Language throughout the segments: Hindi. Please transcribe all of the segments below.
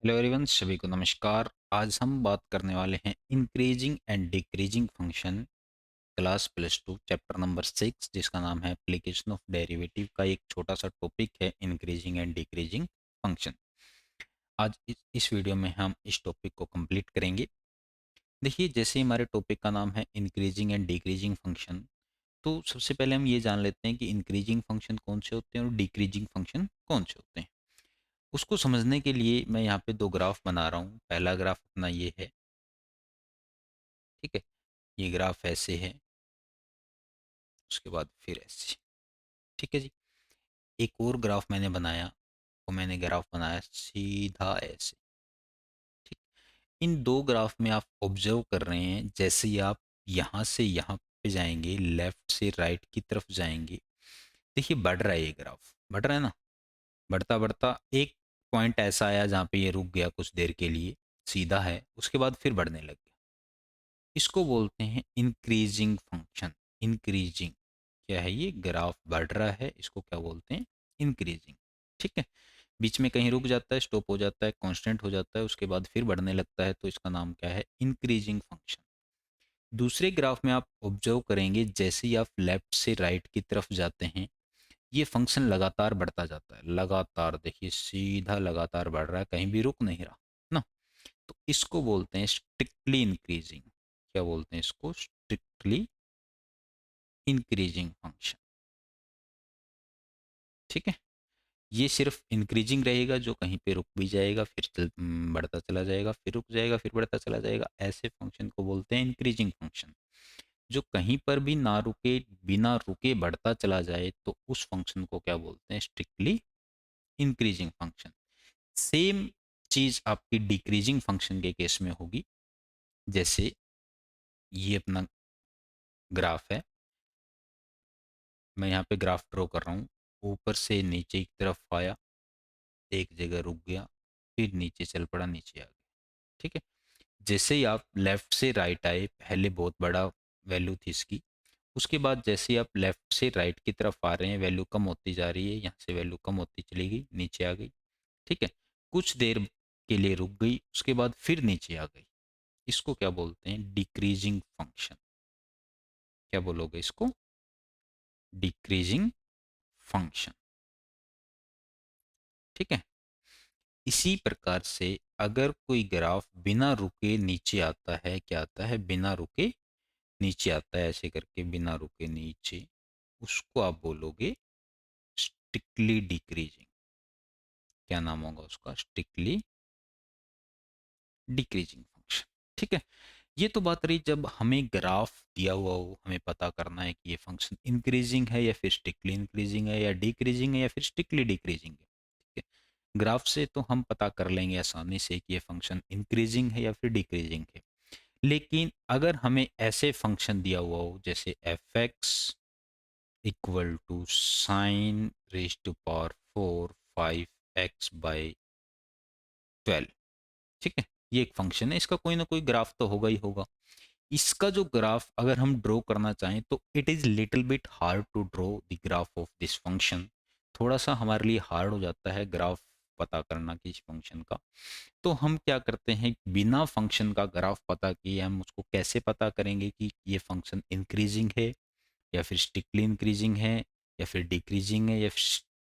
हेलो एवरीवन, सभी को नमस्कार। आज हम बात करने वाले हैं increasing and decreasing function, class +2 chapter number 6, जिसका नाम है एप्लीकेशन ऑफ डेरिवेटिव का एक छोटा सा टॉपिक है इंक्रीजिंग एंड डिक्रीजिंग फंक्शन। आज इस वीडियो में हम इस टॉपिक को कंप्लीट करेंगे। देखिए, जैसे हमारे टॉपिक का नाम है इंक्रीजिंग एंड डिक्रीजिंग फंक्शन, तो सबसे पहले हम ये जान लेते हैं कि इंक्रीजिंग फंक्शन कौन से होते हैं और डिक्रीजिंग फंक्शन कौन से होते हैं। उसको समझने के लिए मैं यहाँ पे दो ग्राफ बना रहा हूँ। पहला ग्राफ अपना ये है, ठीक है। ये ग्राफ ऐसे है, उसके बाद फिर ऐसे, ठीक है जी। एक और ग्राफ मैंने बनाया, वो मैंने ग्राफ बनाया सीधा ऐसे, ठीक। इन दो ग्राफ में आप ऑब्जर्व कर रहे हैं, जैसे ही आप यहाँ से यहाँ पे जाएंगे, लेफ्ट से राइट की तरफ जाएंगे, देखिए बढ़ रहा है ये ग्राफ, बढ़ रहा है ना। बढ़ता बढ़ता एक पॉइंट ऐसा आया जहाँ पे ये रुक गया कुछ देर के लिए, सीधा है, उसके बाद फिर बढ़ने लग गया। इसको बोलते हैं इंक्रीजिंग फंक्शन। इंक्रीजिंग क्या है? ये ग्राफ बढ़ रहा है, इसको क्या बोलते हैं? इंक्रीजिंग, ठीक है। बीच में कहीं रुक जाता है, स्टॉप हो जाता है, कांस्टेंट हो जाता है, उसके बाद फिर बढ़ने लगता है, तो इसका नाम क्या है? Increasing function. दूसरे ग्राफ में आप ऑब्जर्व करेंगे, जैसे ही आप लेफ्ट से राइट की तरफ जाते हैं, ये फंक्शन लगातार बढ़ता जाता है, लगातार, देखिए सीधा लगातार बढ़ रहा है, कहीं भी रुक नहीं रहा ना। तो इसको बोलते हैं स्ट्रिक्टली इंक्रीजिंग। क्या बोलते हैं इसको? स्ट्रिक्टली इंक्रीजिंग फंक्शन, ठीक है। ये सिर्फ इंक्रीजिंग रहेगा, जो कहीं पे रुक भी जाएगा फिर बढ़ता चला जाएगा, फिर रुक जाएगा फिर बढ़ता चला जाएगा, ऐसे फंक्शन को बोलते हैं इंक्रीजिंग फंक्शन। जो कहीं पर भी ना रुके, बिना रुके बढ़ता चला जाए, तो उस फंक्शन को क्या बोलते हैं? Strictly increasing function. सेम चीज आपकी डिक्रीजिंग फंक्शन के केस में होगी। जैसे ये अपना ग्राफ है, मैं यहाँ पे ग्राफ ड्रॉ कर रहा हूँ। ऊपर से नीचे की तरफ आया, एक जगह रुक गया, फिर नीचे चल पड़ा, नीचे आ गया, ठीक है। जैसे ही आप लेफ्ट से राइट आए, पहले बहुत बड़ा वैल्यू थी इसकी, उसके बाद जैसे ही आप लेफ्ट से राइट की तरफ आ रहे हैं, वैल्यू कम होती जा रही है, यहाँ से वैल्यू कम होती चली गई, नीचे आ गई, ठीक है। कुछ देर के लिए रुक गई, उसके बाद फिर नीचे आ गई। इसको क्या बोलते हैं? Decreasing function. क्या बोलोगे इसको? डिक्रीजिंग फंक्शन, ठीक है। इसी प्रकार से अगर कोई ग्राफ बिना रुके नीचे आता है, क्या आता है? बिना रुके नीचे आता है, ऐसे करके बिना रुके नीचे, उसको आप बोलोगे स्ट्रिक्टली डिक्रीजिंग। क्या नाम होगा उसका? स्ट्रिक्टली डिक्रीजिंग फंक्शन, ठीक है। ये तो बात रही जब हमें ग्राफ दिया हुआ हो, हमें पता करना है कि ये फंक्शन इंक्रीजिंग है या फिर स्ट्रिक्टली इंक्रीजिंग है, या डिक्रीजिंग है या फिर स्ट्रिक्टली डिक्रीजिंग है, ठीक है। ग्राफ से तो हम पता कर लेंगे आसानी से कि ये फंक्शन इंक्रीजिंग है या फिर डिक्रीजिंग है। लेकिन अगर हमें ऐसे फंक्शन दिया हुआ हो, जैसे f x equal to sine raise to power 4 5 x/12, ठीक है। ये एक फंक्शन है, इसका कोई ना कोई ग्राफ तो होगा ही होगा। इसका जो ग्राफ अगर हम ड्रॉ करना चाहें, तो it is little bit hard to draw the graph of this function. थोड़ा सा हमारे लिए हार्ड हो जाता है ग्राफ पता करना कि इस फंक्शन का। तो हम क्या करते हैं, बिना फंक्शन का ग्राफ पता किए हम उसको कैसे पता करेंगे कि ये फंक्शन इंक्रीजिंग है या फिर स्ट्रिक्टली इंक्रीजिंग है, या फिर डिक्रीजिंग है या फिर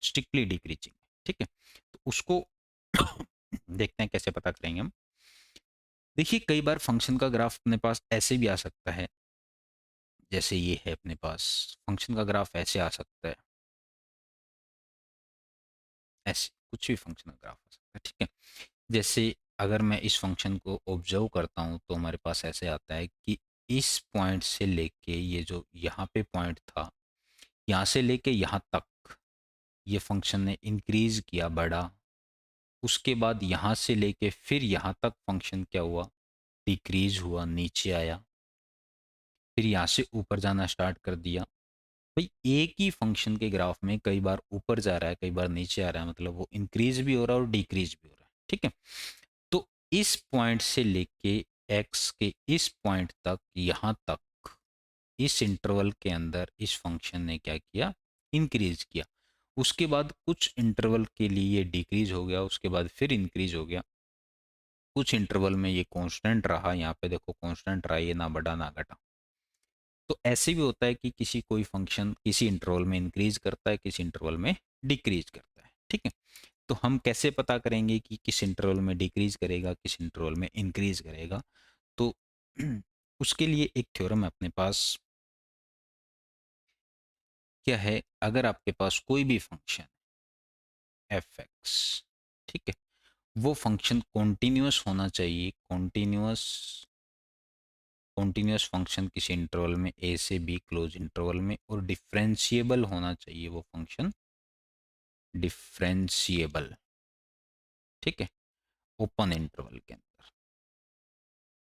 स्ट्रिक्टली डिक्रीजिंग है, ठीक है। तो उसको देखते हैं कैसे पता करेंगे हम। देखिए, कई बार फंक्शन का ग्राफ अपने पास ऐसे भी आ सकता है, जैसे ये है अपने पास। फंक्शन का ग्राफ ऐसे आ सकता है, ऐसे कुछ भी फंक्शन का ग्राफ आ सकता है, ठीक है। जैसे अगर मैं इस फंक्शन को ऑब्जर्व करता हूँ, तो हमारे पास ऐसे आता है कि इस पॉइंट से लेके ये जो यहाँ पे पॉइंट था, यहाँ से लेके यहाँ तक ये फंक्शन ने इंक्रीज किया, बढ़ा। उसके बाद यहाँ से लेके फिर यहाँ तक फंक्शन क्या हुआ? डिक्रीज हुआ, नीचे आया, फिर यहाँ से ऊपर जाना स्टार्ट कर दिया। भाई, एक ही फंक्शन के ग्राफ में कई बार ऊपर जा रहा है, कई बार नीचे आ रहा है, मतलब वो इंक्रीज भी हो रहा है और डिक्रीज भी हो रहा है, ठीक है। तो इस पॉइंट से लेके एक्स के इस पॉइंट तक, यहाँ तक, इस इंटरवल के अंदर इस फंक्शन ने क्या किया? इंक्रीज किया। उसके बाद कुछ इंटरवल के लिए ये डिक्रीज हो गया, उसके बाद फिर इंक्रीज हो गया। कुछ इंटरवल में ये कांस्टेंट रहा, यहाँ पे देखो कांस्टेंट रहा, ये ना बढ़ा ना घटा। तो ऐसे भी होता है कि किसी कोई फंक्शन किसी इंटरवल में इंक्रीज करता है, किसी इंटरवल में डिक्रीज करता है, ठीक है। तो हम कैसे पता करेंगे कि किस इंटरवल में डिक्रीज करेगा, किस इंटरवल में इंक्रीज करेगा? तो उसके लिए एक थ्योरम है अपने पास। क्या है? अगर आपके पास कोई भी फंक्शन एफ एक्स, ठीक है, वो फंक्शन कॉन्टिन्यूस होना चाहिए, कॉन्टिन्यूस फंक्शन किसी इंटरवल में ए से बी क्लोज इंटरवल में, और डिफरेंशिएबल होना चाहिए वो फंक्शन, डिफरेंशिएबल, ठीक है, ओपन इंटरवल के अंदर।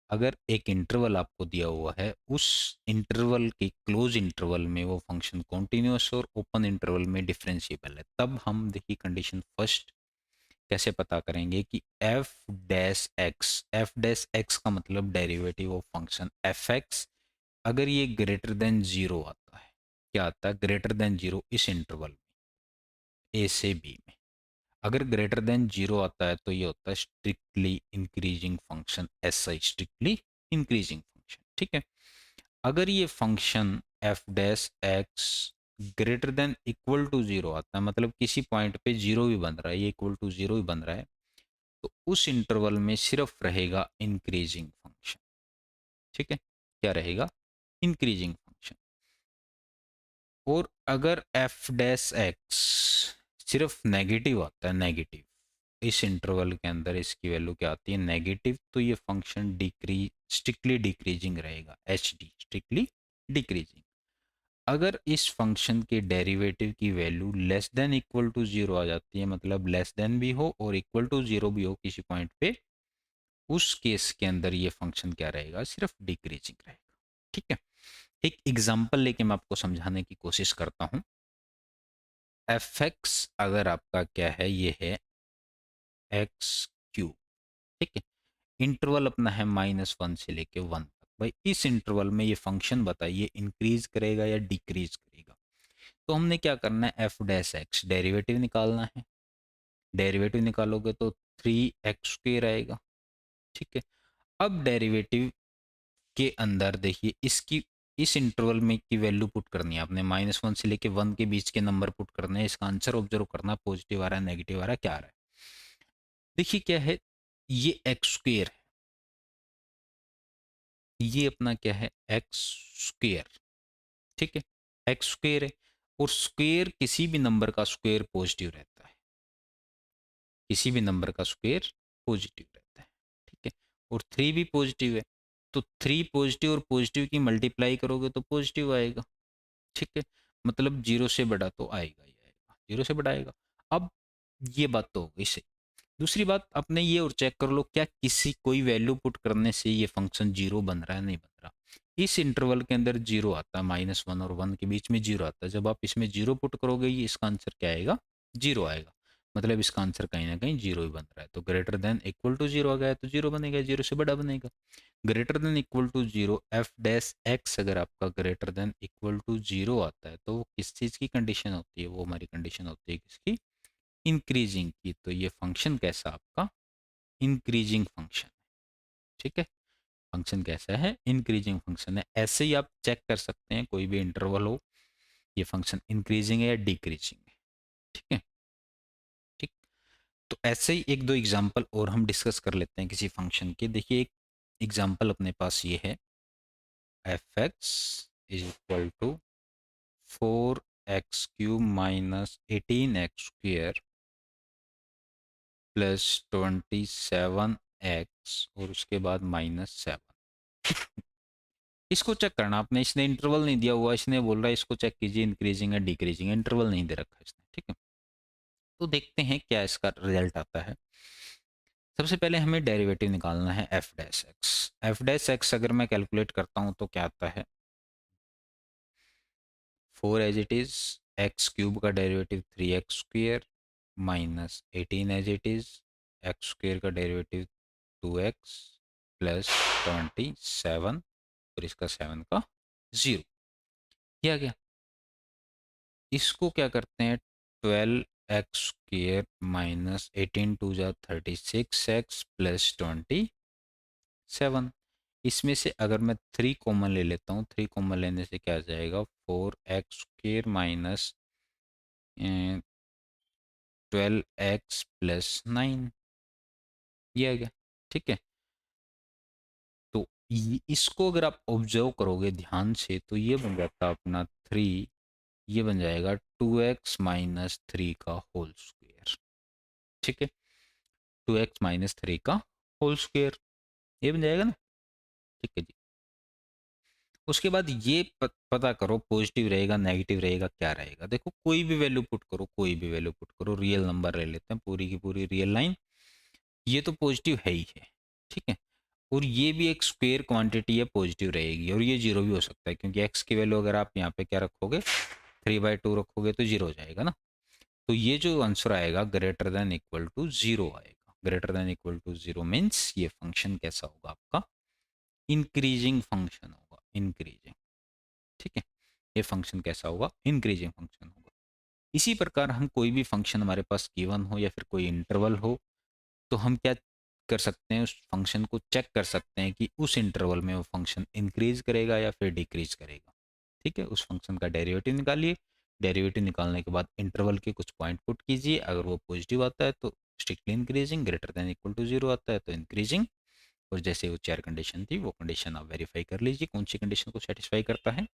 अगर एक इंटरवल आपको दिया हुआ है, उस इंटरवल के क्लोज इंटरवल में वो फंक्शन कॉन्टिन्यूस और ओपन इंटरवल में डिफरेंशिएबल है, तब हम देखिए कंडीशन फर्स्ट कैसे पता करेंगे कि एफ डैश एक्स का मतलब derivative of function F x, अगर ये ग्रेटर देन जीरो आता है, क्या आता है? ग्रेटर देन जीरो इस इंटरवल में ए से बी में। अगर ग्रेटर देन जीरो आता है तो ये होता है स्ट्रिक्टली इंक्रीजिंग फंक्शन, ऐसा स्ट्रिक्टली इंक्रीजिंग फंक्शन, ठीक है। अगर ये function f dash x greater than equal to zero आता है, मतलब किसी पॉइंट पे जीरो भी बन रहा है, ये इक्वल टू जीरो भी बन रहा है, तो उस इंटरवल में सिर्फ रहेगा इंक्रीजिंग फंक्शन, ठीक है। क्या रहेगा? Increasing function. और अगर एफ डैश एक्स सिर्फ नेगेटिव आता है, नेगेटिव, इस इंटरवल के अंदर इसकी वैल्यू क्या आती है? नेगेटिव, तो ये फंक्शन डिक्रीज, स्ट्रिक्टली डिक्रीजिंग रहेगा, एच डी, स्ट्रिक्टली डिक्रीजिंग। अगर इस फंक्शन के डेरिवेटिव की value less than equal to zero आ जाती है, मतलब लेस देन भी हो और इक्वल टू जीरो भी हो किसी पॉइंट पे, उस केस के अंदर ये फंक्शन क्या रहेगा? सिर्फ डिक्रीजिंग रहेगा, ठीक है। एक एग्जांपल लेके मैं आपको समझाने की कोशिश करता हूं। एफ एक्स अगर आपका क्या है, ये है एक्स क्यूब, ठीक है। इंटरवल अपना है -1 से लेके 1 तक। भाई इस इंटरवल में ये फंक्शन बताइए इंक्रीज करेगा या डिक्रीज करेगा? तो हमने क्या करना है? एफ डैश एक्स डेरिवेटिव निकालना है। डेरिवेटिव निकालोगे तो 3x² आएगा, ठीक है। अब डेरिवेटिव के अंदर देखिए इसकी, इस इंटरवल में की वैल्यू पुट करनी है आपने, -1 से लेके 1 के बीच के नंबर पुट करने हैं, इसका आंसर ऑब्जर्व करना, पॉजिटिव आ रहा है, नेगेटिव आ रहा है, क्या आ रहा है। देखिए क्या है, ये x² है, ये अपना क्या है? x², ठीक है। x² है, और स्क्वेयर किसी भी नंबर का स्क्वेयर पॉजिटिव रहता है, किसी भी नंबर का स्क्वेयर पॉजिटिव रहता है, ठीक है। और 3 भी पॉजिटिव है, तो 3 पॉजिटिव और पॉजिटिव की मल्टीप्लाई करोगे तो पॉजिटिव आएगा, ठीक है। मतलब जीरो से बड़ा तो आएगा ही आएगा, जीरो से बड़ा आएगा। अब ये बात तो हो गई सही। दूसरी बात, अपने ये और चेक कर लो, क्या किसी कोई वैल्यू पुट करने से ये फंक्शन जीरो बन रहा है? नहीं बन रहा। इस इंटरवल के अंदर जीरो आता है, -1 और 1 के बीच में जीरो आता है। जब आप इसमें जीरो पुट करोगे, ये इसका आंसर क्या आएगा? जीरो आएगा। मतलब इसका आंसर कहीं ना कहीं जीरो ही बन रहा है। तो greater than equal to zero आ गया तो जीरो बनेगा, जीरो से बड़ा बनेगा। Greater than equal to zero, F dash X अगर आपका greater than equal to zero आता है, तो वो किस चीज़ की कंडीशन होती है? वो हमारी कंडीशन होती है किसकी? इंक्रीजिंग की। तो ये फंक्शन कैसा आपका? इंक्रीजिंग फंक्शन, ठीक है। फंक्शन कैसा है? इंक्रीजिंग फंक्शन है। ऐसे ही आप चेक कर सकते हैं, कोई भी इंटरवल हो, ये फंक्शन इंक्रीजिंग है या डिक्रीजिंग है, ठीक है। ठीक। तो ऐसे ही एक दो एग्जांपल और हम डिस्कस कर लेते हैं किसी फंक्शन के। देखिए एक एग्जांपल अपने पास ये है, f x is equal to 4x³ -18x² plus 27x और उसके बाद -7। इसको चेक करना आपने, इसने इंटरवल नहीं दिया हुआ, इसने बोल रहा है इसको चेक कीजिए इंक्रीजिंग है डिक्रीजिंग, इंटरवल नहीं दे रखा इसने, ठीक है। तो देखते हैं क्या इसका रिजल्ट आता है। सबसे पहले हमें डेरिवेटिव निकालना है f dash x. F dash X अगर मैं कैलकुलेट करता हूं तो क्या आता है? 4 एज इट इज, x³ का derivative 3x² -18 as it is, x² का डेरिवेटिव 2x प्लस 27 और इसका 7 का 0। किया गया। इसको क्या करते हैं? 12 एक्स स्क्र माइनस 18 टू जा 36x प्लस 27। इसमें से अगर मैं 3 कॉमन ले लेता हूँ, 3 कॉमन लेने से क्या आ जाएगा, 4x² माइनस 12x प्लस 9, ये आ गया। ठीक है, तो इसको अगर आप ऑब्जर्व करोगे ध्यान से तो ये बन जाता अपना 3, ये बन जाएगा 2x माइनस 3 का होल स्क्वायर। ठीक है, 2x माइनस 3 का होल स्क्वायर, ये बन जाएगा ना। ठीक है जी, उसके बाद ये पता करो पॉजिटिव रहेगा नेगेटिव रहेगा क्या रहेगा। देखो कोई भी वैल्यू पुट करो, कोई भी वैल्यू पुट करो, रियल नंबर ले लेते हैं, पूरी की पूरी रियल लाइन, ये तो पॉजिटिव है ही है। ठीक है, और ये भी एक स्क्वायर क्वांटिटी है, पॉजिटिव रहेगी, और ये जीरो भी हो सकता है क्योंकि एक्स की वैल्यू अगर आप यहाँ पे क्या रखोगे, 3/2 रखोगे तो जीरो हो जाएगा ना। तो ये जो आंसर आएगा greater than equal to zero आएगा। Greater than equal to zero means ये फंक्शन कैसा होगा आपका, इंक्रीजिंग फंक्शन होगा, इंक्रीजिंग। ठीक है, ये फंक्शन कैसा होगा, इंक्रीजिंग फंक्शन होगा। इसी प्रकार हम कोई भी फंक्शन हमारे पास गिवन हो या फिर कोई इंटरवल हो, तो हम क्या कर सकते हैं, उस फंक्शन को चेक कर सकते हैं कि उस इंटरवल में वो फंक्शन इंक्रीज करेगा या फिर डिक्रीज करेगा। ठीक है, उस फंक्शन का डेरिवेटिव निकालिए, डेरिवेटिव निकालने के बाद इंटरवल के कुछ पॉइंट पुट कीजिए, अगर वो पॉजिटिव आता है तो strictly increasing, greater than equal to zero आता है तो इंक्रीजिंग, और जैसे वो चार कंडीशन थी वो कंडीशन आप वेरीफाई कर लीजिए कौन सी कंडीशन को सेटिस्फाई करता है,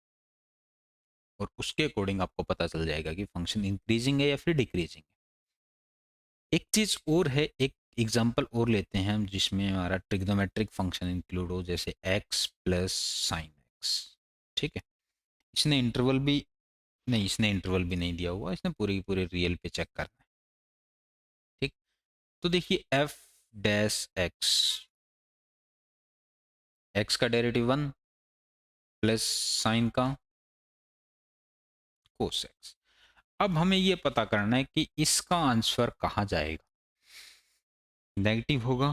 और उसके अकॉर्डिंग आपको पता चल जाएगा कि फंक्शन इंक्रीजिंग है या फिर डिक्रीजिंग है। एक चीज और है, एक एग्जांपल और लेते हैं हम जिसमें हमारा ट्रिग्नोमेट्रिक फंक्शन इंक्लूड हो, जैसे x प्लस साइन एक्स। ठीक है, इसने इंटरवल भी नहीं, इसने इंटरवल भी नहीं दिया हुआ, इसने पूरी की पूरी रियल पे चेक करना है। ठीक, तो देखिए एफ डैश एक्स, एक्स का डेरिवेटिव 1 प्लस साइन का कोस एक्स। अब हमें ये पता करना है कि इसका आंसर कहाँ जाएगा, नेगेटिव होगा,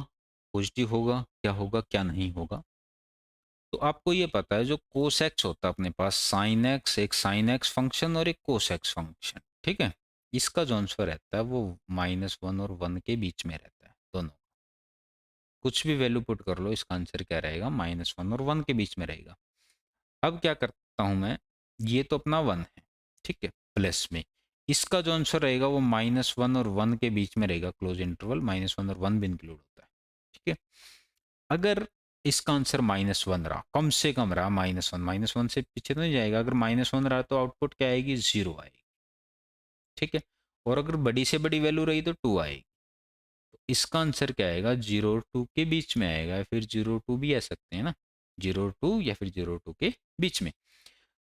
पॉजिटिव होगा, क्या होगा क्या नहीं होगा। तो आपको ये पता है जो कोस एक्स होता है अपने पास, साइन एक्स, एक साइन एक्स फंक्शन और एक कोस एक्स फंक्शन। ठीक है, इसका जो आंसर रहता है वो -1 और 1 के बीच में रहता है, दोनों कुछ भी वैल्यू पुट कर लो, इसका आंसर क्या रहेगा, -1 और 1 के बीच में रहेगा। अब क्या करता हूं मैं, ये तो अपना 1 है, ठीक है, प्लस में इसका जो आंसर रहेगा वो -1 और 1 के बीच में रहेगा, क्लोज इंटरवल, -1 और 1 भी इंक्लूड होता है। ठीक है, अगर इसका आंसर -1 रहा, कम से कम रहा -1 से पीछे तो नहीं जाएगा, अगर -1 रहा तो आउटपुट क्या आएगी, 0 आएगी। ठीक है, और अगर बड़ी से बड़ी वैल्यू रही तो 2 आएगी। तो इसका आंसर क्या आएगा, 0 2 के बीच में आएगा, या फिर 0 2 भी आ सकते हैं ना, 0 2 या फिर 0 2 के बीच में।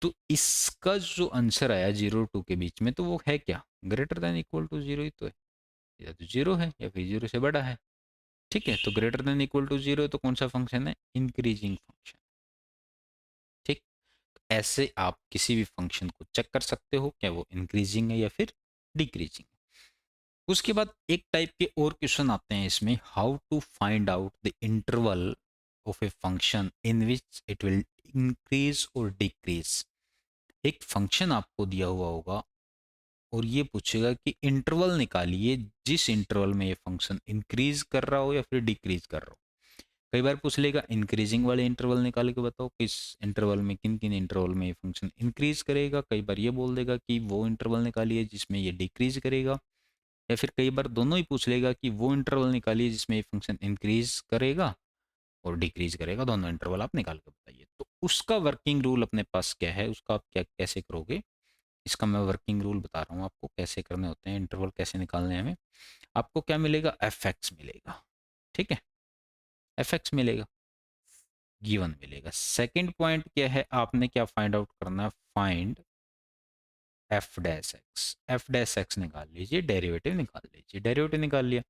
तो इसका जो आंसर आया 0 2 के बीच में, तो वो है क्या, greater than equal to zero ही तो है, या तो जीरो है या फिर जीरो से बड़ा है। ठीक है, तो greater than equal to zero तो कौन सा फंक्शन है, इंक्रीजिंग फंक्शन। ठीक, ऐसे आप किसी भी फंक्शन को चेक कर सकते हो क्या वो इंक्रीजिंग है या फिर डिक्रीजिंग। उसके बाद एक टाइप के और क्वेश्चन आते हैं इसमें, how to find out the interval of a function in which it will increase और डिक्रीज। एक फंक्शन आपको दिया हुआ होगा और ये पूछेगा कि इंटरवल निकालिए जिस इंटरवल में ये फंक्शन इंक्रीज कर रहा हो या फिर डिक्रीज कर रहा हो। कई बार पूछ लेगा इंक्रीजिंग वाले इंटरवल निकाल के बताओ किस इंटरवल में, किन किन इंटरवल में ये फंक्शन इंक्रीज करेगा। कई बार ये बोल देगा कि वो इंटरवल निकालिए जिसमें ये डिक्रीज करेगा, या फिर कई बार दोनों ही पूछ लेगा कि वो इंटरवल निकालिए जिसमें ये फंक्शन इंक्रीज करेगा और डिक्रीज करेगा, दोनों इंटरवल आप निकाल के बताइए। तो उसका वर्किंग रूल अपने पास क्या है, उसका आप क्या कैसे करोगे, इसका मैं वर्किंग रूल बता रहा हूँ आपको कैसे करने होते हैं, इंटरवल कैसे निकालने हैं हमें। आपको क्या मिलेगा, एफ एक्स मिलेगा। ठीक है, एफ एक्स मिलेगा, गिवन मिलेगा। सेकंड पॉइंट क्या है, आपने क्या फाइंड आउट करना है, find F dash x. F dash x निकाल लीजिए, डेरिवेटिव निकाल लीजिए, डेरिवेटिव निकाल लिया।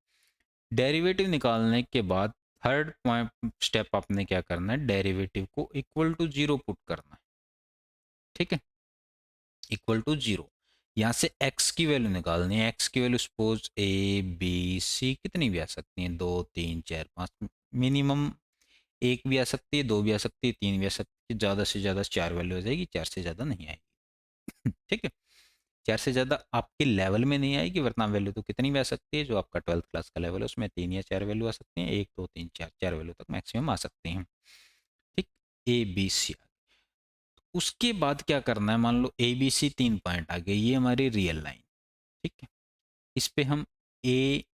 डेरिवेटिव निकालने के बाद थर्ड पॉइंट स्टेप आपने क्या करना है, डेरिवेटिव को इक्वल टू जीरो पुट करना है। ठीक है, इक्वल टू जीरो, यहाँ से x की वैल्यू निकालनी है। x की value suppose A B C कितनी भी आ सकती हैं, 2 3 4 5, मिनिमम एक भी आ सकती है, दो भी आ सकती है, तीन भी आ सकती है, ज़्यादा से ज़्यादा चार वैल्यू आ जाएगी, चार से ज़्यादा नहीं आएगी। ठीक है, 4 से ज़्यादा आपके लेवल में नहीं आएगी, वरना वैल्यू तो कितनी भी आ सकती है, जो आपका 12th क्लास का लेवल है उसमें 3 या 4 वैल्यू आ सकती हैं, 1 2 3 4 4 वैल्यू तक मैक्सिमम आ सकती हैं। ठीक, ए बी सी। उसके बाद क्या करना है, मान लो ए बी सी 3 पॉइंट आ गए, ये हमारी रियल लाइन। ठीक है, इस पे हम A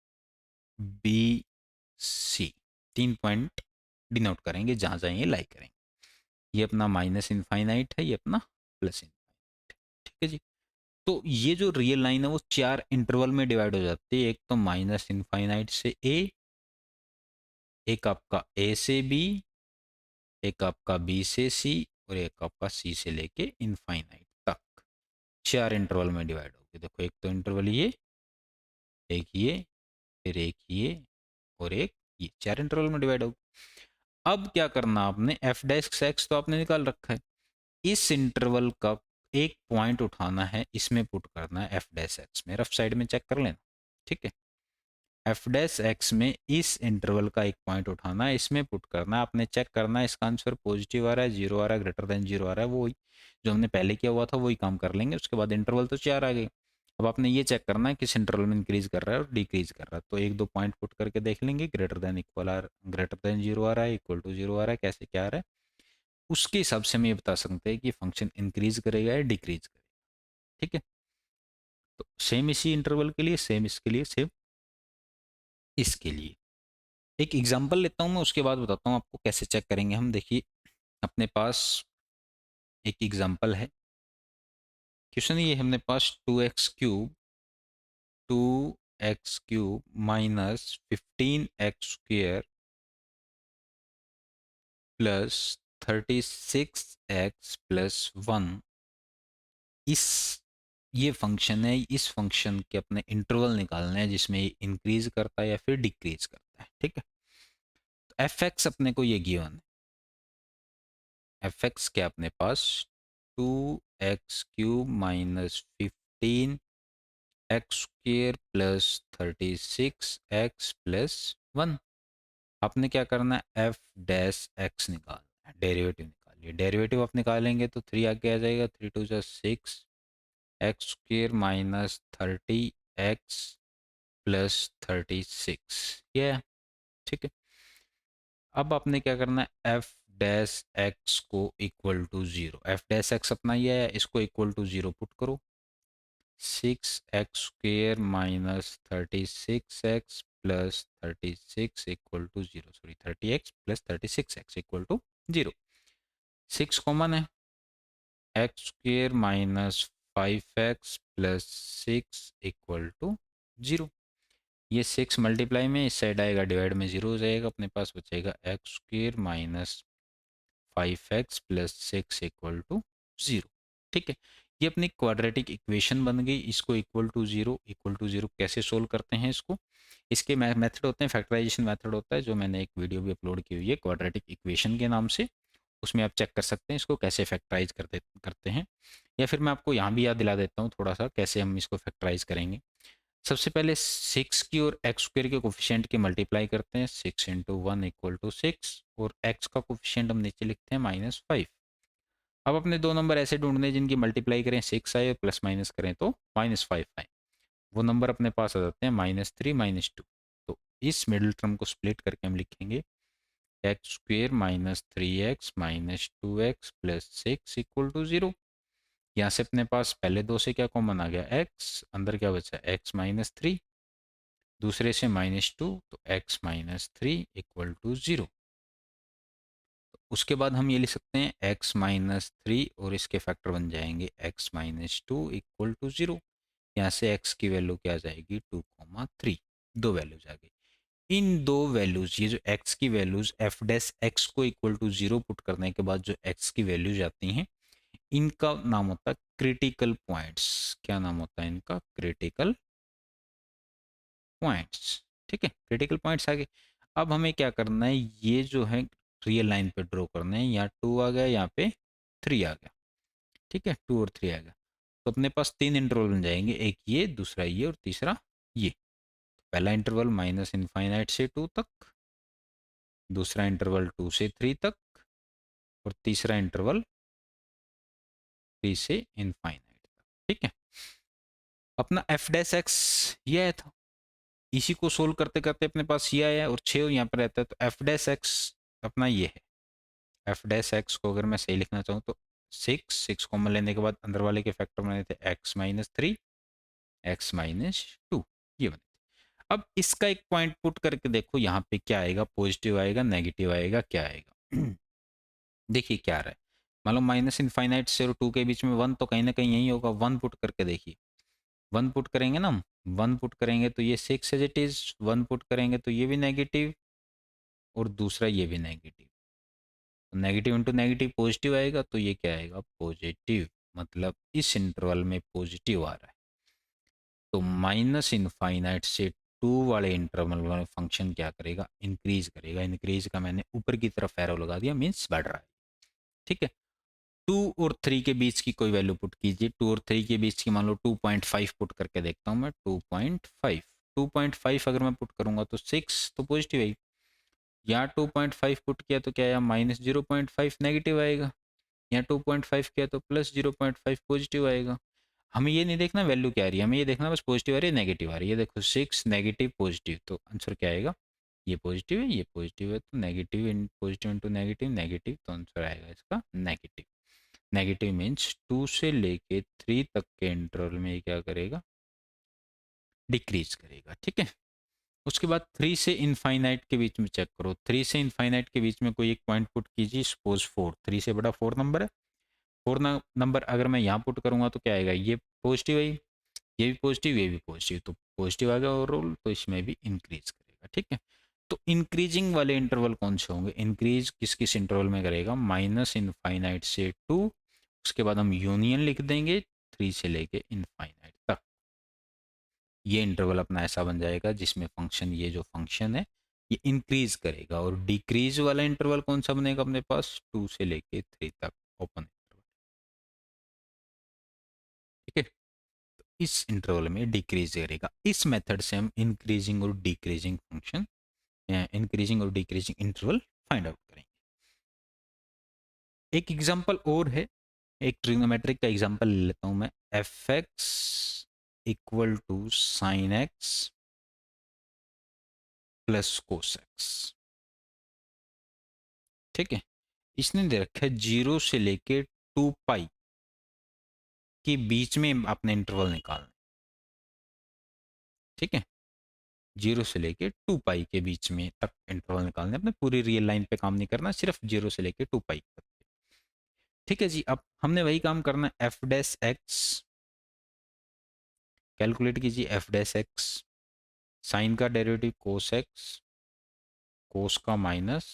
B C 3 point denote करेंगे जहां जहां ये लाई करेंगे। ये अपना माइनस इनफाइनाइट है, ये अपना प्लस इनफाइनाइट। ठीक है जी। तो ये जो रियल लाइन है वो 4 इंटरवल में डिवाइड हो जाती है। एक तो माइनस इनफाइनाइट से ए, एक आपका ए से बी, एक आपका बी से सी, और एक आपका सी से लेके इनफाइनाइट तक 4 इंटरवल में डिवाइड होगी। देखो, एक तो इंटरवल ये, एक ये, फिर एक ये, और एक ये, 4 इंटरवल में डिवाइड होगी। अब क्या करना आपने, एफ डैश एक्स तो आपने निकाल रखा है, इस इंटरवल का एक पॉइंट उठाना है, इसमें पुट करना है एफ डैश एक्स में, रफ साइड में चेक कर लेना। ठीक है, एफ डैश एक्स में इस इंटरवल का एक पॉइंट उठाना है, इसमें पुट करना है, आपने चेक करना है इसका आंसर पॉजिटिव आ रहा है, जीरो आ रहा है, ग्रेटर देन जीरो आ रहा है, वो जो हमने पहले किया हुआ था वही काम कर लेंगे। उसके बाद इंटरवल तो 4 आ गए। अब आपने ये चेक करना है किस इंटरवल में इंक्रीज कर रहा है और डिक्रीज कर रहा है, तो एक दो पॉइंट पुट करके देख लेंगे, ग्रेटर देन इक्वल आ ग्रेटर देन जीरो आ रहा है, इक्वल टू जीरो आ रहा है, कैसे क्या आ रहा है, उसके हिसाब से हम ये बता सकते हैं कि फंक्शन इंक्रीज करेगा या डिक्रीज करेगा। ठीक है, तो सेम इसी इंटरवल के लिए, सेम इसके लिए, सेम इसके लिए। एक एग्जांपल लेता हूँ मैं, उसके बाद बताता हूँ आपको कैसे चेक करेंगे हम। देखिए, अपने पास एक एग्जांपल है, क्वेश्चन ये हमने पास 2x cube minus 15x² plus 36x+1, इस ये फंक्शन है, इस फंक्शन के अपने इंटरवल निकालने हैं जिसमें ये इंक्रीज करता है या फिर डिक्रीज करता है। ठीक है, तो एफ एक्स अपने को ये गिवन है, एफ एक्स क्या अपने पास 2x³ minus 15x² plus 36x+1। आपने क्या करना है, एफ डैश एक्स निकालना है, डेरिवेटिव निकालिए। डेरिवेटिव आप निकालेंगे तो 3 आगे आ जाएगा, 3 2 जा 6 x² माइनस 30x+36, ये है। ठीक है, अब आपने क्या करना है, एफ डैश एक्स को equal to zero, F dash x अपना ये है, इसको इक्वल टू जीरो पुट करो। 6x² minus 36x+36 equal to zero, sorry 30x+36x equal to zero. 6 common है, x² minus 5x+6 equal to zero. ये 6 मल्टीप्लाई में इस साइड आएगा, डिवाइड में जीरो हो जाएगा, अपने पास बचेगा x² minus 5x+6 equal to zero. ठीक है, ये अपनी क्वाड्रेटिक इक्वेशन बन गई। इसको इक्वल टू जीरो कैसे सोल्व करते हैं इसको, इसके मेथड होते हैं, फैक्टराइजेशन मेथड होता है, जो मैंने एक वीडियो भी अपलोड की हुई है क्वाड्रेटिक इक्वेशन के नाम से, उसमें आप चेक कर सकते हैं इसको कैसे फैक्टराइज करते हैं। या फिर मैं आपको यहाँ भी याद दिला देता हूँ थोड़ा सा कैसे हम इसको फैक्टराइज करेंगे। सबसे पहले 6 की और x² के कोफिशिएंट के मल्टीप्लाई करते हैं, 6 इंटू 1 इक्वल टू 6, और x का कोफिशिएंट हम नीचे लिखते हैं -5। अब अपने दो नंबर ऐसे ढूंढने हैं जिनकी मल्टीप्लाई करें 6 आए, प्लस माइनस करें तो -5 आए, वो नंबर अपने पास आ जाते हैं -3 -2। तो इस मिडिल टर्म को स्प्लिट करके हम लिखेंगे x² minus 3x minus 2x plus 6 equal to zero. यहाँ से अपने पास पहले दो से क्या कॉमन आ गया, x, अंदर क्या बचा x -3, दूसरे से -2, तो x -3 इक्वल टू जीरो। उसके बाद हम ये लिख सकते हैं x -3 और इसके फैक्टर बन जाएंगे x -2 इक्वल टू जीरो। यहाँ से x की वैल्यू क्या आ जाएगी, 2,3, दो वैल्यूज आ गई। इन दो वैल्यूज, ये जो x की वैल्यूज एफ डैश एक्स को इक्वल टू जीरो पुट करने के बाद जो x की वैल्यूज आती हैं, इनका नाम होता है क्रिटिकल पॉइंट्स। क्या नाम होता है इनका, क्रिटिकल पॉइंट्स। ठीक है, क्रिटिकल पॉइंट्स आ गए। अब हमें क्या करना है, ये जो है रियल लाइन पे ड्रॉ करना है, यहाँ 2 आ गया, यहाँ पे 3 आ गया। ठीक है, 2 और 3 आ गया, तो अपने पास 3 इंटरवल बन जाएंगे, एक ये, दूसरा ये, और तीसरा ये। पहला इंटरवल माइनस इनफाइनाइट से 2 तक, दूसरा इंटरवल 2 से 3 तक, और तीसरा इंटरवल 3 से इनफाइनाइट तक। ठीक है, अपना एफ डैश एक्स ये आया था, इसी को सोल्व करते करते अपने पास ये आया और 6 यहाँ पर रहता है, तो एफ डैश एक्स अपना ये है। एफ डैश एक्स को अगर मैं सही लिखना चाहूँ तो 6 कॉमन लेने के बाद अंदर वाले के फैक्टर बने थे x-3 x-2, ये बने। अब इसका एक पॉइंट पुट करके देखो यहाँ पे क्या आएगा, पॉजिटिव आएगा, नेगेटिव आएगा, क्या आएगा। देखिए क्या आ रहा है, मान लो माइनस इनफाइनाइट से और 2 के बीच में 1 तो कहीं ना कहीं यही होगा, 1 पुट करके देखिए, 1 पुट करेंगे ना हम, 1 पुट करेंगे तो ये 6 एज इट इज, 1 पुट करेंगे तो ये भी नेगेटिव और दूसरा ये भी नेगेटिव, तो नेगेटिव इंटू नेगेटिव पॉजिटिव आएगा, तो ये क्या आएगा, पॉजिटिव, मतलब इस इंटरवल में पॉजिटिव आ रहा है। तो माइनस इनफाइनाइट से 2 वाले इंटरवल में फंक्शन क्या करेगा, इंक्रीज करेगा। इंक्रीज का मैंने ऊपर की तरफ एरो लगा दिया, मीन्स बढ़ रहा है, ठीक है। 2 और 3 के बीच की कोई वैल्यू पुट कीजिए, 2 और 3 के बीच की मान लो 2.5 पुट करके देखता हूँ मैं, 2.5 अगर मैं पुट करूंगा तो 6 तो पॉजिटिव है, यहाँ 2.5 पुट किया तो क्या आया, -0.5 नेगेटिव आएगा, यहाँ 2.5 किया तो +0.5 पॉजिटिव आएगा। हमें ये नहीं देखना वैल्यू क्या आ रही है, हमें ये देखना बस पॉजिटिव आ रही है नेगेटिव आ रही है। ये देखो 6 नेगेटिव पॉजिटिव, तो आंसर क्या आएगा, ये पॉजिटिव है ये पॉजिटिव है, तो negative in positive into negative negative, तो आंसर आएगा इसका नेगेटिव। नेगेटिव मीन्स 2 से लेके 3 तक के इंटरवल में ये क्या करेगा, डिक्रीज करेगा, ठीक है। उसके बाद 3 से इनफाइनाइट के बीच में चेक करो, 3 से इनफाइनाइट के बीच में कोई एक पॉइंट पुट कीजिए, सपोज 4, 3 से बड़ा 4 नंबर है, 4 नंबर अगर मैं यहाँ पुट करूंगा तो क्या आएगा, ये पॉजिटिव है, ये भी पॉजिटिव ये भी पॉजिटिव, तो पॉजिटिव आ गया ओवरऑल, तो इसमें भी इंक्रीज करेगा, ठीक है। तो इंक्रीजिंग वाले इंटरवल कौन से होंगे, इंक्रीज किस किस इंटरवल में करेगा, माइनस इनफाइनाइट से 2, उसके बाद हम यूनियन लिख देंगे 3 से लेके इनफाइनाइट तक, ये इंटरवल अपना ऐसा बन जाएगा जिसमें फंक्शन, ये जो फंक्शन है ये इंक्रीज करेगा। और डिक्रीज वाला इंटरवल कौन सा बनेगा अपने पास, 2 से लेके 3 तक ओपन इंटरवल, ठीक है। इस इंटरवल में डिक्रीज करेगा। इस मेथड से हम इंक्रीजिंग और डिक्रीजिंग फंक्शन, इंक्रीजिंग और डिक्रीजिंग इंटरवल फाइंड आउट करेंगे। एक एग्जांपल और है, एक ट्रिग्नोमेट्रिक का एग्जांपल ले लेता हूं मैं, f x equal to sine x plus cos x, ठीक है। इसने दे रखा है 0 से लेके 2 पाई के बीच में आपने इंटरवल निकालना, ठीक है। 0 से लेके 2 पाई के बीच में तक इंटरवल निकालने, अपने पूरी रियल लाइन पे काम नहीं करना, सिर्फ 0 से लेके 2 पाई तक, ठीक है जी। अब हमने वही काम करना है, एफ डैश एक्स कैलकुलेट कीजिए, एफ डैश एक्स साइन का डेरिवेटिव कोस एक्स, कोस का माइनस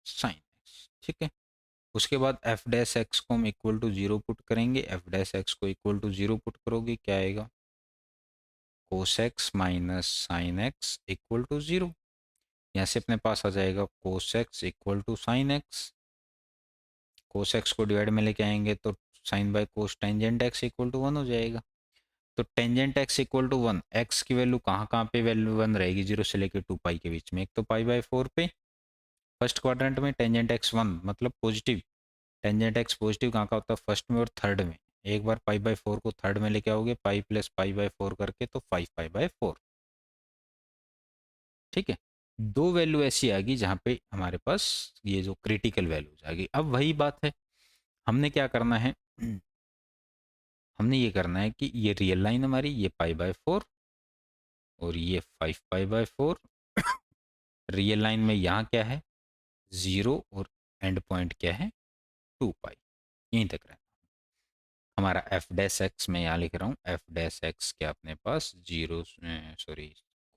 साइन एक्स, ठीक है। उसके बाद एफ डैश एक्स को हम इक्वल टू 0 पुट करेंगे, एफ डैश एक्स को इक्वल टू 0 पुट करोगे क्या आएगा, cos x minus sine x equal to 0, यहाँ से अपने पास आ जाएगा cos x equal to sine x, cos x को डिवाइड में लेके आएंगे तो sine by cos tangent x equal to 1 हो जाएगा। तो tangent x equal to 1, x की वैल्यू कहाँ कहाँ पे वैल्यू 1 रहेगी, 0 से लेके 2 पाई के बीच में, एक तो पाई/4 पे फर्स्ट क्वाड्रेंट में, टेंजेंट एक्स 1 मतलब पॉजिटिव, टेंजेंट एक्स पॉजिटिव कहाँ का होता है, फर्स्ट में और थर्ड में। एक बार पाई/4 को थर्ड में लेके आओगे, पाई प्लस पाई/4 करके तो 5 पाई/4, ठीक है। दो वैल्यू ऐसी आ गई जहाँ पे हमारे पास ये जो क्रिटिकल वैल्यूज आ गई। अब वही बात है, हमने क्या करना है, हमने ये करना है कि ये रियल लाइन हमारी, ये पाई/4 और ये 5 पाई/4, रियल लाइन में यहाँ क्या है 0 और एंड पॉइंट क्या है 2 पाई, यहीं तक रहना हमारा एफ डैश एक्स, मैं यहाँ लिख रहा हूँ एफ डैश एक्स क्या अपने पास 0 सॉरी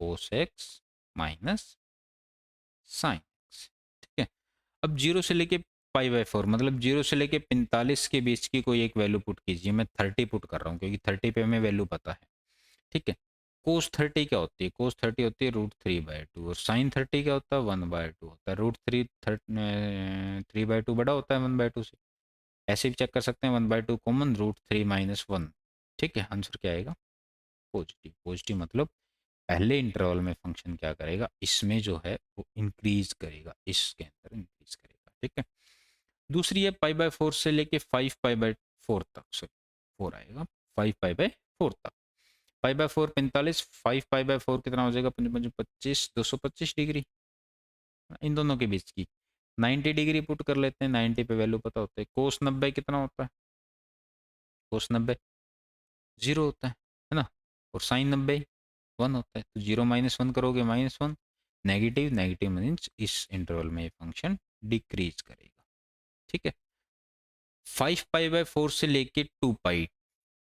कोस एक्स माइनस साइन एक्स, ठीक है। अब 0 से लेके पाई/4 मतलब 0 से लेके 45 के बीच की कोई एक वैल्यू पुट कीजिए, मैं 30 पुट कर रहा हूँ क्योंकि 30 पे हमें वैल्यू पता है, ठीक है। कोस 30 क्या होती है, कोस 30 होती है √3/2, और साइन 30 क्या होता है 1/2 होता है, √3 3/2 बड़ा होता है 1/2 से, ऐसे भी चेक कर सकते हैं 1/2 कॉमन, √3 - 1, ठीक है। आंसर क्या आएगा पॉजिटिव। पॉजिटिव मतलब पहले इंटरवल में फंक्शन क्या करेगा, इसमें जो है वो इंक्रीज करेगा, इसके अंदर इंक्रीज करेगा, ठीक है। दूसरी है पाई/4 से लेके 5 पाई/4 तक, सॉरी 4 आएगा, 5π/4 तक। 5/4 45, 5π/4 कितना हो जाएगा, 25, 225 डिग्री इन दोनों के बीच की। 90 डिग्री पुट कर लेते हैं, 90 पे वैल्यू पता होता है। कोस 90 कितना होता है, कोस 90 0 होता है ना, और साइन 90 1 होता है। तो 0 - 1 करोगे -1, नेगेटिव नेगेटिव मीन्स इस इंटरवल में ये फंक्शन डिक्रीज करेगा। ठीक है, 5π/4 से लेके 2π,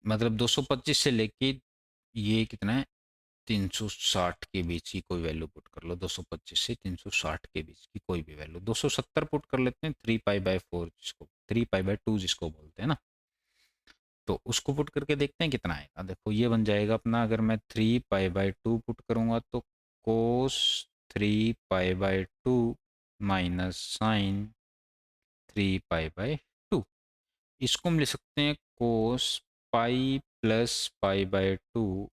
मतलब 225 से लेके ये कितना है 360 के बीच की कोई वैल्यू पुट कर लो, 225 से 360 के बीच की कोई भी वैल्यू, 270 पुट कर लेते हैं, 3π/4 जिसको 3π/2 जिसको बोलते हैं ना, तो उसको पुट करके देखते हैं कितना आएगा। देखो ये बन जाएगा अपना, अगर मैं 3π/2 पुट करूंगा तो कोस 3π/2 माइनस साइन 3π/2, इसको हम ले सकते हैं कोस पाई प्लस π/2,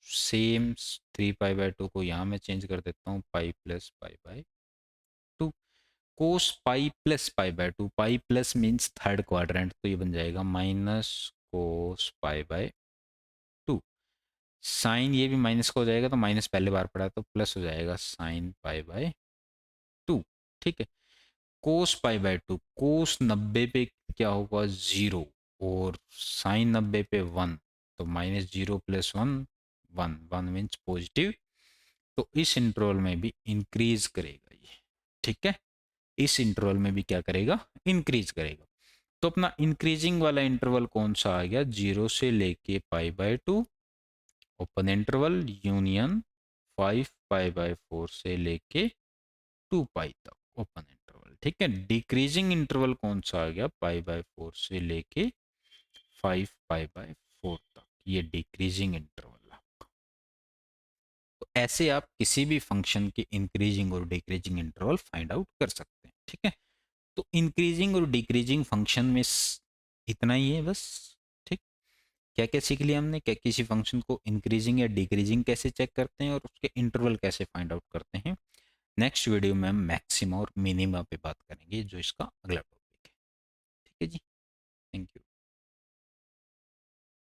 सेम 3π/2 को यहाँ मैं चेंज कर देता हूँ, pi plus π/2, cos pi plus π/2, pi plus means third quadrant, तो ये बन जाएगा माइनस कोस π/2, साइन ये भी माइनस का हो जाएगा, तो माइनस पहले बार पड़ा तो प्लस हो जाएगा साइन π/2। ठीक है, कोस π/2, कोस 90 पे क्या होगा 0, और साइन 90 पे 1, तो -0 + 1 1 1 मीन्स पॉजिटिव, तो इस इंटरवल में भी इंक्रीज करेगा ये। ठीक है, इस इंटरवल में भी क्या करेगा, इंक्रीज करेगा। तो अपना इंक्रीजिंग वाला इंटरवल कौन सा आ गया, 0 से लेके π/2 ओपन इंटरवल यूनियन 5π/4 से लेके 2π तक ओपन इंटरवल। ठीक है, डिक्रीजिंग इंटरवल कौन सा आ गया, π/4 से लेके 5π/4 तक, ये डिक्रीजिंग इंटरवल आपका। तो ऐसे आप किसी भी फंक्शन के इंक्रीजिंग और डिक्रीजिंग इंटरवल फाइंड आउट कर सकते हैं। ठीक है, तो इंक्रीजिंग और डिक्रीजिंग फंक्शन में इतना ही है बस। ठीक, क्या क्या सीख लिया हमने, क्या किसी फंक्शन को इंक्रीजिंग या डिक्रीजिंग कैसे चेक करते हैं और उसके इंटरवल कैसे फाइंड आउट करते हैं। नेक्स्ट वीडियो में हम मैक्सिमा और मिनिमा पे बात करेंगे, जो इसका अगला टॉपिक है। ठीक है जी, थैंक यू।